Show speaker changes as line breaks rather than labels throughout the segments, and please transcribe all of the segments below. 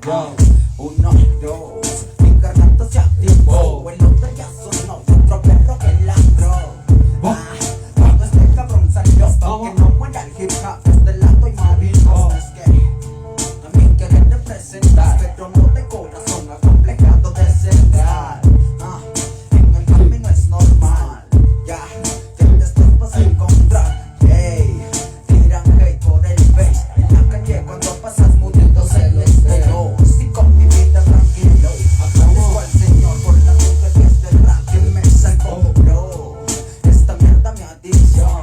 Yo, 1, 2, mi carnata se activó. El otro ya sonó, otro perro que ladró. Cuando este cabrón salió, pa' que no muera el hip hop, este lado y marinos. Es que a mí quieren representar, pero no de corazón, acomplejado de ser real. En el camino es normal, ya, que después vas a encontrar. Hey, tiran hate por el face. En la calle cuando pasas muriendo se les ve. Yo, sí con mi vida tranquilo, agradezco al Señor por la nube que es del rap que me salvó, bro. Esta mierda me adicción,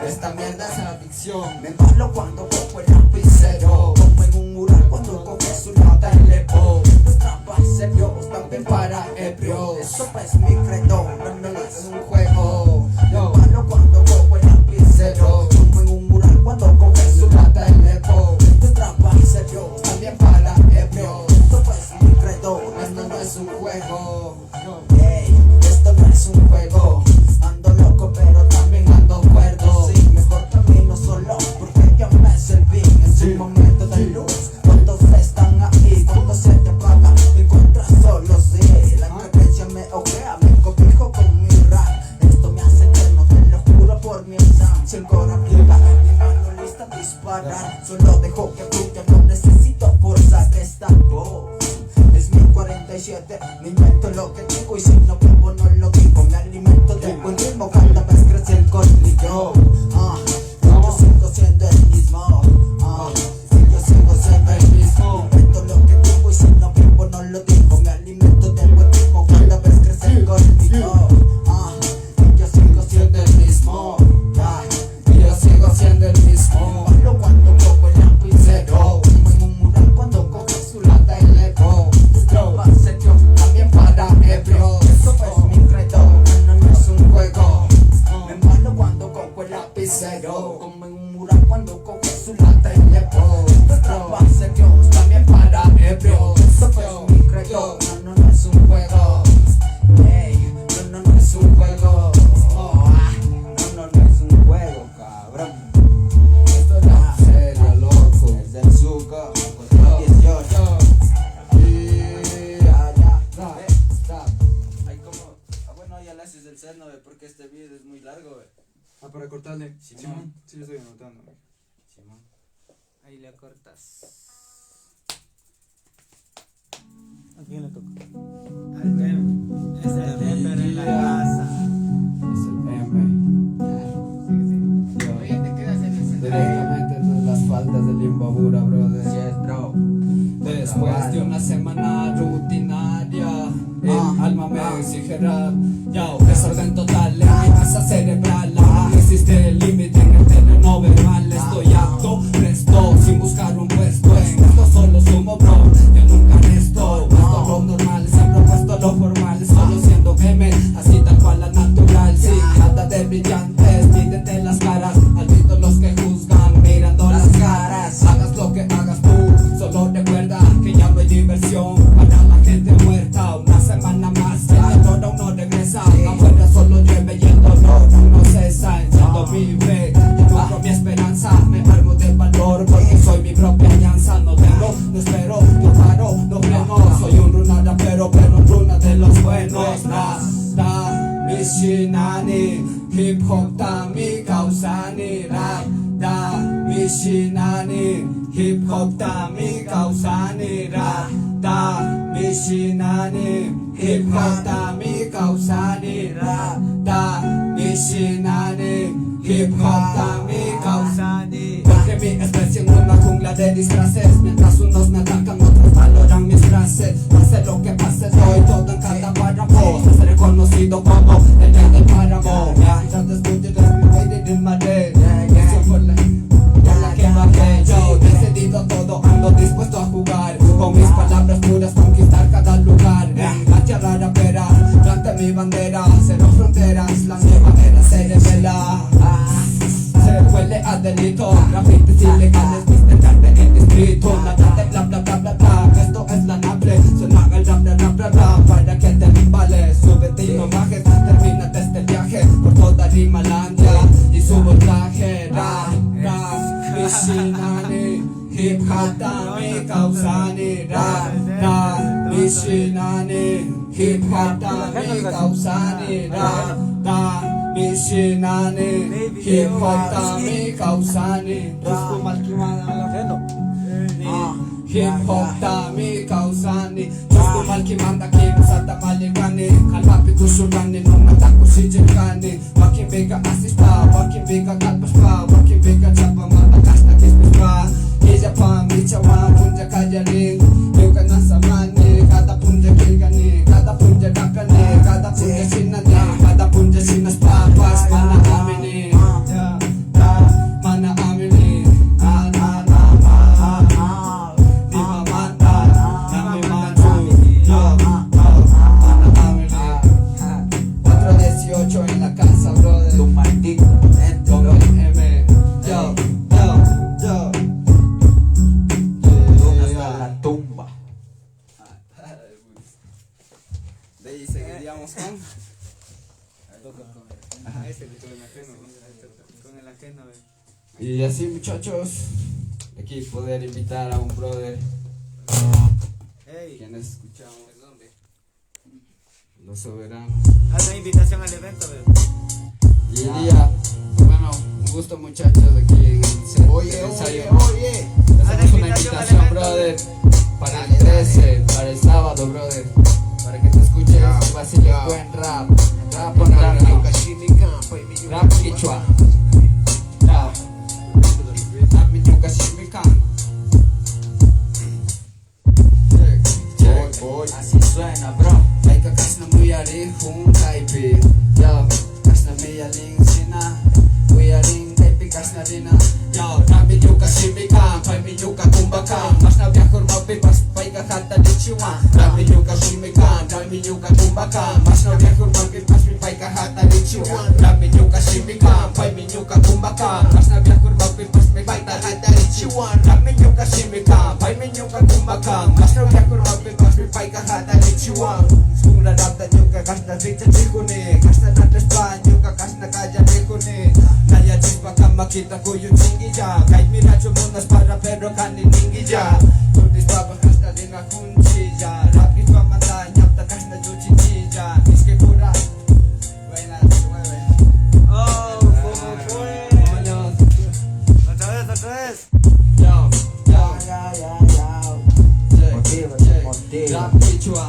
esta mierda es adicción. Me embalo cuando cojo el lapicero, como en un mural cuando coges su lata y le pongo. Esto trampa serios, también para ebrios. Esto es mi credo, no es un juego. Me embalo cuando cojo el lapicero, como en un mural cuando coges su lata y le pongo. Esto trampa serios, también para ebrios. Esto es mi credo, esto no es un juego. Hey, esto no es un juego. Ando loco pero también ando cuerdo. Sí, mejor camino solo porque ya me serví. Es un momento de luz cuando están ahí. Cuando se te apaga me encuentras solo, sí. La creencia me ojea, me cobijo con mi rap. Esto me hace eterno, te lo juro por mi examen. Si el cora aplica, mi mano lista a disparar. Solo dejo que fluya, no necesito forzar esta voz. Es mi 47, me invento lo que digo y si no vivo no lo digo. Me alimento de buen ritmo, cada vez crece el colmillo. Yo sigo siendo el mismo, yo sigo siendo el mismo. Me invento lo que digo y si no vivo no lo digo. Me alimento de buen ritmo, cada vez crece el colmillo. Yo sigo siendo el mismo, yo sigo siendo el mismo. Malo cuando cojo el lapicero, como en un mural cuando coge su lata y le pongo. También para ebrios. Eso es mi credo, no es un juego. Me embalo cuando cojo el lapicero, como en un mural cuando coge su lata y le pongo. Trampa serios, también para ebrios. Eso es mi credo, no es un juego. Hey, no es un juego. No es un juego, cabrón. Esto es la serio, loco. Es del Zuko, 18. Bueno, ya le haces el seno, porque este video es muy largo,
para cortarle.
Simón.
Sí, lo estoy anotando.
Simón.
Ahí le cortas.
¿A quién le toca?
Al Dem. Es el Denver en la casa.
Es el M.
Oye, te quedas en ese
Directamente desde las faldas del Imbabura, brother.
Sí, es bro.
Después de una semana rutinaria, el alma me exige rap. Yo, desorden total en mi masa cerebral. Ahora no existe el límite en el terreno verbal. Estoy apto, presto, sin buscar un puesto. En esto solo sumo, bro, yo nunca resto. Puesto lo normal, siempre puesto lo formal. Solo siendo meme, así tal cual la natural. Sí, nada de brillantes, mídete las caras. Al grito los que juzgan, mirando las caras. Hagas lo que hagas tú, solo recuerda que ya no hay diversión para la gente muerta. Una semana más, ya el oro no regresa. Afuera solo llueve y el dolor no cesa. Enciendo mi fe, yo logro mi esperanza. Me armo de valor porque soy mi propia alianza. No tengo, no espero, yo paro, no freno. Soy un runa rapero, pero un runa de los buenos. Da, mi shinani, hip hop da mi causani. Rap, da, mi shinani, hip hop da mi causani. Rap, da, mi shinani, hip hop da mi causani. Rap, da, mi shinani, hip hop da mi causani. Porque mi especie en una jungla de disfraces. Mientras unos me atacan, otros valoran mis frases. Pase lo que pase, doy todo en cada párrafo. Seré conocido como el rey del páramo. Ya descubrí descubrir en Madrid. Por la que bajé, yo decidido todo, ando dispuesto a jugar. Con mis palabras puras conquistar cada lugar. En la tierra rapera, plante mi bandera. Cero fronteras, la nueva era se revela. Se huele a delito, grafitis ilegales, visten tarde en distrito. Nada de bla bla bla bla bla, esto es la nave. Suena el rap, rap, rap, rap, para que te vale. Súbete y no bajes, termínate este viaje por toda Rimalandia. Y subo traje, rap, rap, Mishinani, hip hop da mi causa. kausani ra da mishinani hip hop tami kausani ra da mishinani hip hop tami kausani
Terus malkiman Reno.
hip hop tami kausani Justo malkimanda kim sata malikani kalpapi kusurani nung mataku si jengkani makin bega asis pa makin bega kalpas pa makin bega chapa mata kasta kispis pa ija pa michawa punja kajaring yuka nasa mani kada punja kilgani kada punja dakani kada punja sinani kada punja sinas papas mana amini mana amini en la casa, brother.
Tu maldito ente,
Con
bro.
el M. Yo.
¿Dónde está la tumba?
De ahí seguiríamos con.
Con el ajeno,
Y así, muchachos, aquí poder invitar a un brother.
Ey,
Quienes escuchamos. Los soberanos.
haz una invitación al evento,
Y día, bueno, un gusto, muchachos, aquí en el ensayo. Hacemos una invitación, brother, para el 13, para el sábado, brother, para que te escuches un vacío buen rap, rap con rap, rap quichua, rap minyuka shimikan.
Así suena, bro.
Ay ka kasna muyari hung kaipi, yo, kasna miyaling sina, muyaling kaipi kasna rina, yo, rap minyuka shimikan, pai minyuka kumbakan, mas na biakur mapipas, pai ka kata di chiwa, rap minyuka shimikan, pai minyuka kumbakan, mas na biakur mapipas, pai ka kata di chiwa, rap minyuka shimikan, pai minyuka kumbakan, mas na biakur mapipas, pai ka kata di chiwa, rap minyuka shimikan, pai minyuka kumbakan, mas na biakur mapipas, pai ka kata di chiwa. Sungla data nyuka kasna richa chikuni, kasna natas pa nyuka kasna kaya rekuni, kaya chispa kama kita kuyu chingi ja, kay miracho monas para pero kaniningi ja, tulis papas kasna ringa kunchi ja, rapis pa mata nyapta kasna juchichi ja, iske pura, buenas, mueve.
Oh, ¿cómo fue?
Coños,
Otra vez.
yo,
Motiva.
rap quichua,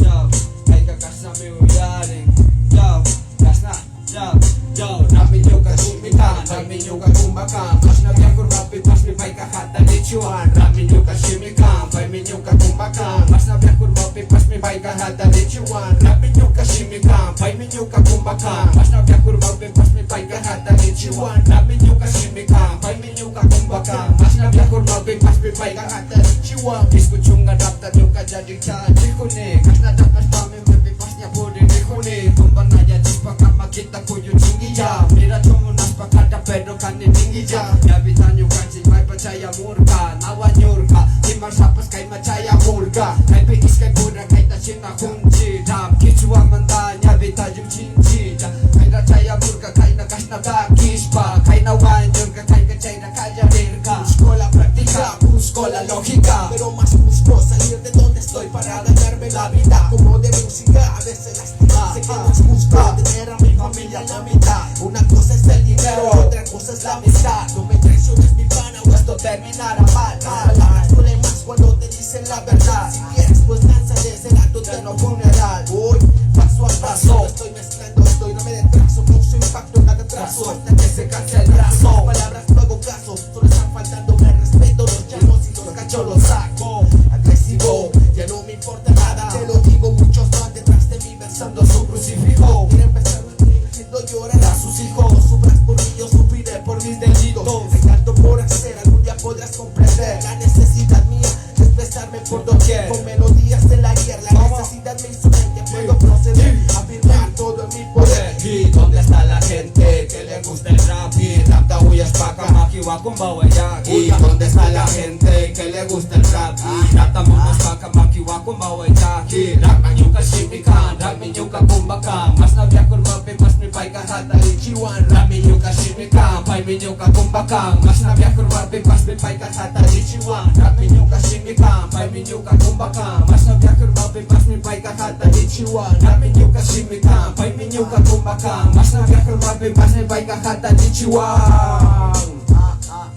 yo, hay que kasna mi uyaring, yo, kasna, yo, rap minyuka shimikan, rap minyuka kumbakan, kasna biakur mapi pas mi pai ka hata lichuan, rap minyuka shimikan, pai minyuka kumbakan, kasna biakur mapi pas mi pai ka hata lichuan, rap minyuka shimikan, pai minyuka kumbakan, kasna biakur mapi pas mi pai ka hata lichuan, rap minyuka shimikan, pai minyuka kumbakan, kasna biakur mapi pas mi pai ka hata lichuan, iskuchunga rap ta nyuka jadi caci kuni, kasna dapat pami mapi pasnya puri kuni, tumban aja chispa kama kita kuyu tinggi ja, mira cuma naspa kada pedro kani tinggi ja, ya bitanyu kanci mai percaya murka, nawa nyurka, timar sapas kai macaya murka, kai pikis kai pura kai ta cina kunci, dam kichua mantanya bitanyu cinci ja, kai racaya murka kai na kasna dakispa, kai na wanyurka kai kacai na kaya dirka, escola práctica, escola lógica,
pero más busco salir de donde estoy para ganarme la vida como de música, a veces lastima, sé que no es justo tener a mi familia en la mitad, una cosa es el dinero, otra cosa es la amistad, no me traiciones mi pana o esto terminará mal, palabras duelen más cuando te dicen la verdad, si quieres pues lánzale, será tu terno funeral, voy paso a paso, no estoy mezclando, estoy no me detraso, causo impacto en cada trazo, hasta que se canse el brazo, palabras no hago caso, solo están faltando el respeto, los llamos y los cachos los saco, agresivo, ya no me importa nada, te lo digo, muchos van detrás de mí versando su crucifijo, quieren besarme haciendo llorar a sus hijos, sufras por mí, yo sufriré por mis delitos, hay tanto por hacer, algún día podrás comprender, la necesidad mía es besarme por doquier, con melodías de la guerra, la necesidad me hizo mente, puedo proceder, afirmar todo en mi poder.
¿Y dónde está la gente que le gusta el rap? Y rap ta huyas pa kamaki wa kumbawa yaki. ¿Y dónde está la gente que le gusta el rap? Y rap ta monos pa kamaki wa kumbawa yaki. Rap minyuka shimikan, rap minyuka kumbakan, mas na biakur mapi pas mi pai ka hata ichiwan, rap minyuka shimikan, pai minyo ka kumbakang mas nabyak kurwabe pas bipay ka hata ichiwan Rap minyo ka shimikang pai minyo ka kumbakang mas nabyak kurwabe pas bipay ka hata ichiwan Rap minyo ka shimikang pai minyo ka kumbakang mas nabyak kurwabe pas bipay ka hata ichiwan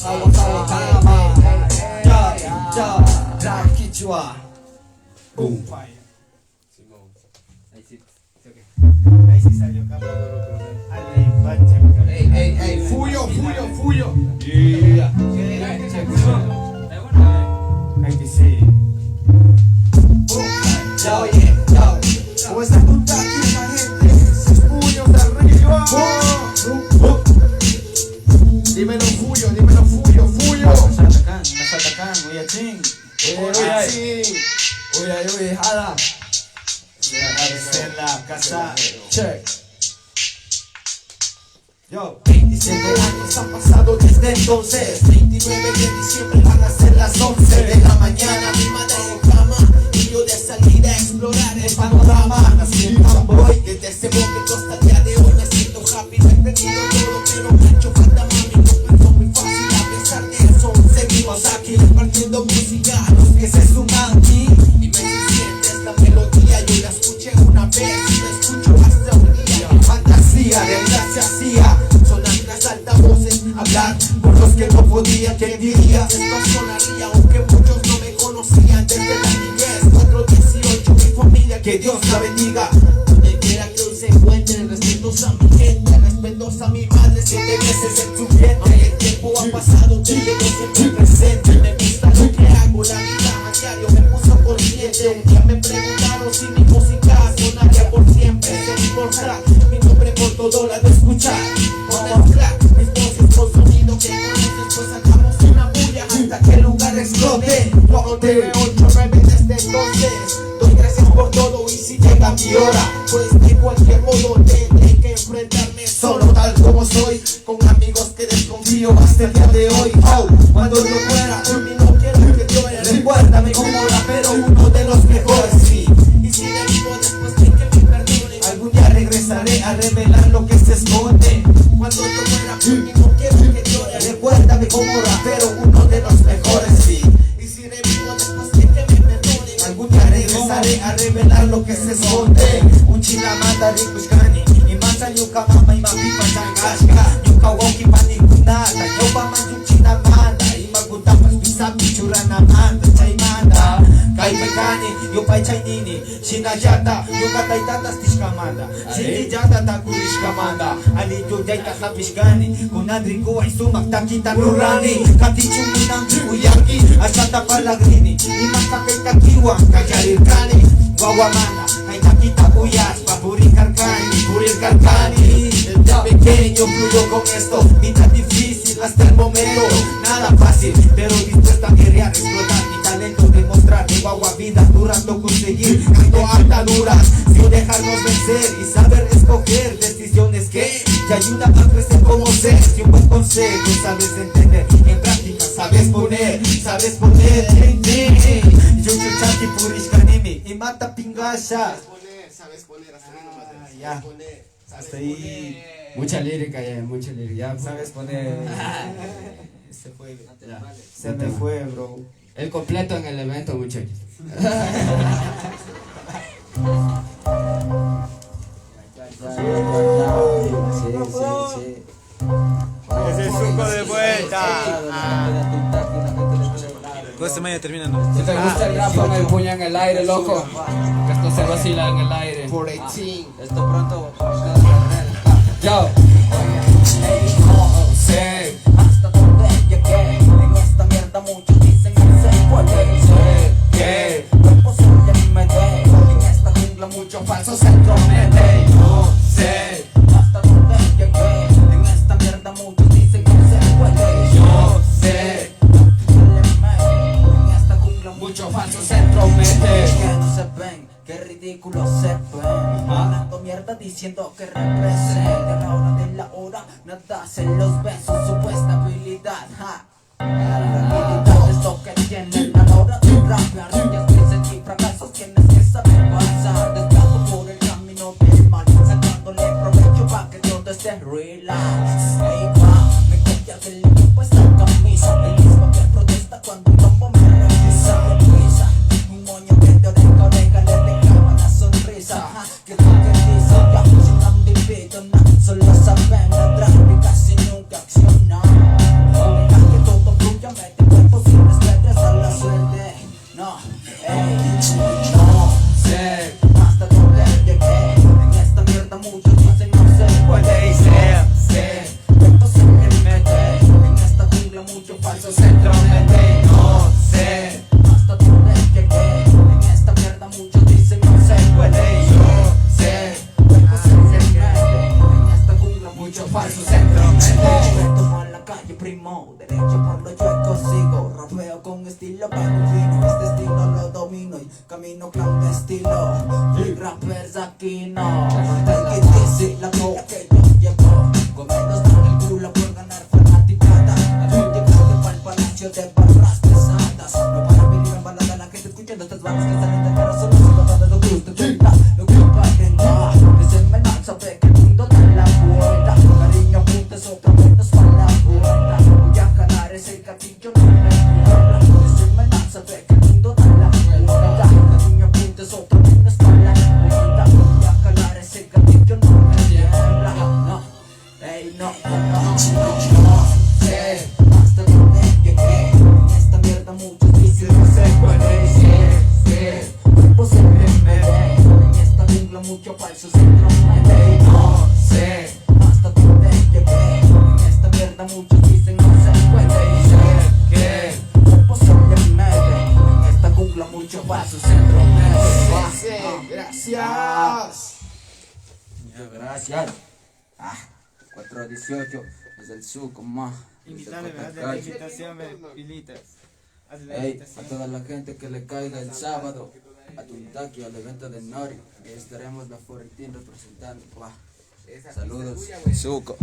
Tawa-tawa kama Ya Rap Kichwa Boom
Ahí sí salió cabrón duro, Ale, bache,
Ey, fuyo
Hay que sí.
Oye, ¿cómo está puta aquí la gente? Sus puños de arriba Dímelo fuyo
Nos atacan, voy a ching.
Uy, jala
En la casa.
Check
Yo.
27 años han pasado desde entonces 29 de diciembre van a ser las 11 de la mañana Mi madre en cama y yo de salida a explorar el panorama Nací en Camboy, desde ese momento hasta el día de hoy me siento happy Me he perdido todo pero me ha hecho falta mami No pensó muy fácil a pesar de eso Seguimos aquí repartiendo música a los que se suman aquí Y me sientes la melodía yo la escuché una vez y la escucho hasta un día Mi fantasía realidad se hacía Sonar las altavoces, hablar por los que no podía ¿Quién diría? Esto sonaría aunque muchos no me conocían desde la niñez 418 mi familia, que Dios la bendiga Donde quiera que hoy se encuentren respetos a mi gente Respetos a mi madre, 7 veces en su vientre Aunque el tiempo ha pasado, te llevo siempre presente Me gusta lo que hago, la vida a diario me puso consciente Un día me preguntaron si mi música sonaría por siempre Sin importar, mi nombre por todo lado escuchar Con el crack, mis voces con sonido que conoces Pues sacamos una bulla hasta que el lugar explote Yo te veo 8-9 desde entonces Doy gracias por todo y si llega mi hora Pues de cualquier modo tendré que enfrentarme solo tal como soy Con amigos que desconfío hasta el día de hoy Cuando yo fuera, por mí no quiero que llore Recuérdame como rapero, uno de los mejores sí. Y si de vivo después de que me perdone Algún día regresaré a revelar lo que se esconde Cuando yo fuera, por mí no quiero que llore Recuérdame como rapero, uno de los mejores sí. Y si de vivo después de que me perdone Algún día regresaré a revelar lo que se esconde Un chilamanda rikushkani Imasa yuka mama ima pipa changashka Yuka woki panikunata Yoba manjuk chinamanda Ima gutapas bisa bichura namanda Chaimanda Kai pekani Yopai chainini Shinajata Yuka taitatas tishkamanda Shinijata takurishkamanda Ali yoyaita hapishkani Kunandriku ay sumak takita nurani Katichuminang uyaki Asata palagrini Imasa kay takiwang kajarirkani Wawamana Kay takita uyas Papurikarkani Purirkarkani Desde pequeño fluyo con esto Vida difícil hasta el momento Nada fácil Pero dispuesto a guerrear Explotar mi talento Demostrar mi guagua vida Durando conseguir Canto ataduras Sin dejarnos vencer Y saber escoger Decisiones que te ayudan a crecer como ser Si un buen consejo sabes entender En práctica sabes poner Yuchuchaki purishkanimi Y mata pingasha Sabes poner así nomás ya. Hasta ahí
Mucha lírica ya
Sabes poner.
Se fue
Ya.
Se me fue, bro.
El completo en el evento, muchachos.
Sí.
Ese suco de vuelta. Cosa media terminando.
Si te gusta el rap, pon el puño en el aire, loco. Que esto se vacila en el aire.
418
Esto pronto.
Yo. Sí.
Hasta donde llegué en esta mierda muchos dicen que se puede
¿Qué?
No es posible ni me dé en esta jungla mucho falso se entromete
No sé.
Hasta donde llegué en esta mierda muchos dicen que se puede
Yo sé.
En esta jungla
Mucho falso se entromete.
que no se ven, qué ridículo se ven hablando mierda diciendo que representa a la hora, nada se los ve su supuesta habilidad, ja. La habilidad es lo que tienen a la hora de rapear. Si es y fracasos tienes que saber pasar desviado por el camino del mal, sacándole provecho pa' que todo esté relax. Ey, va, me copia esquina. El que dice la vida que yo llevo, gobiernos dan el culo por ganar fanaticada. Atléticos de pa'l palacio de barras pesadas. No para venir en balada la gente escuchando estas bandas que salen de cara. Solo se trata de lo que usted cuenta, lo que aprenda. Desenmenar sabe que el mundo da la vuelta. Cariño, apuntes otro menos para la vuelta. Voy a jalar ese gatillo, no me importa. Desenmenar sabe que el mundo da la vuelta. Cariño, apuntes otro menos para la vuelta. Voy a jalar ese gatillo, no me tiembla. No, ey, no, sé hasta dónde llegué. En esta mierda muchos dicen no se puede. Posible me ve. En esta jungla mucho falso centro me ve. No sé hasta dónde llegué. En esta mierda muchos dicen no se puede ser que posible me ve. En esta jungla mucho falso centro me ve.
Gracias.
Muchas gracias. 418 es el suco más.
Invítame, hazle la invitación, Pilitas. Hazle la
Ey, a
invitación.
toda la gente que le caiga el sábado a Tuntaki al evento de Nori, ahí estaremos la 14 representando. Saludos, suco.